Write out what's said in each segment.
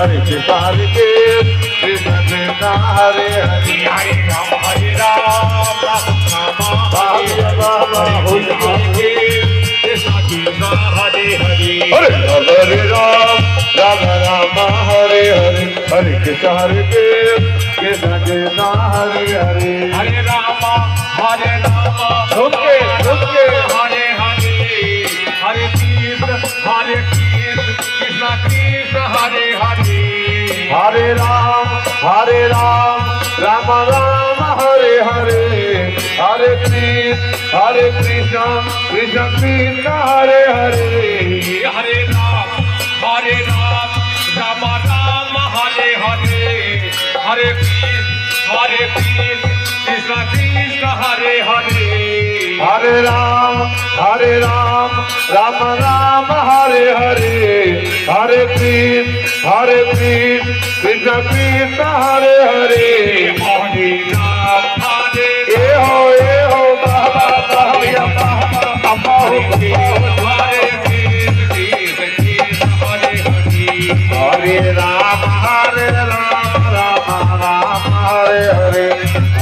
हरे कृष्ण कृष्ण कृष्ण हरे हरे हरे राम राम हरे कृष्ण कृष्ण हरे हरे हरे राम राम हरे हरे हरे कृष्ण कृष्ण कृष्ण हरे हरे हरे राम हरे झुके झुके हरे हरे हरे कृष्ण कृष्ण कृष्ण हरे हरे हरे राम राम राम हरे हरे हरे कृष्ण कृष्ण कृष्ण हरे हरे हरे राम राम राम हरे हरे हरे कृष्ण कृष्ण हरे हरे हरे राम राम राम हरे हरे हरे कृष्ण कृष्ण कृष्ण हरे हरे हरे राम हरे ए हो बाबा बाबा बाबा हरे कृष्ण कृष्ण हरे हरे हरे राम राम राम हरे हरे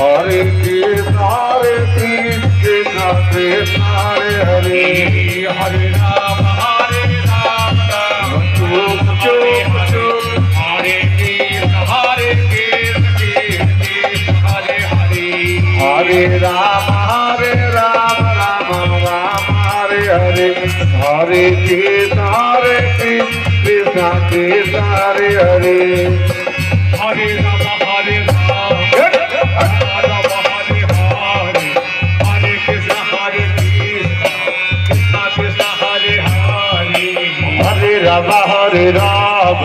हरे कृष्ण कृष्ण कृष्ण हरे हरे हरे राम चुप चुप चुप हरे कृष्ण कृष्ण हरे हरे हरे राम राम राम हरे हरे हरे कृष्ण कृष्ण कृष्ण हरे हरे हरे राम हरे कृष्ण कृष्ण हरे हरे हरे राम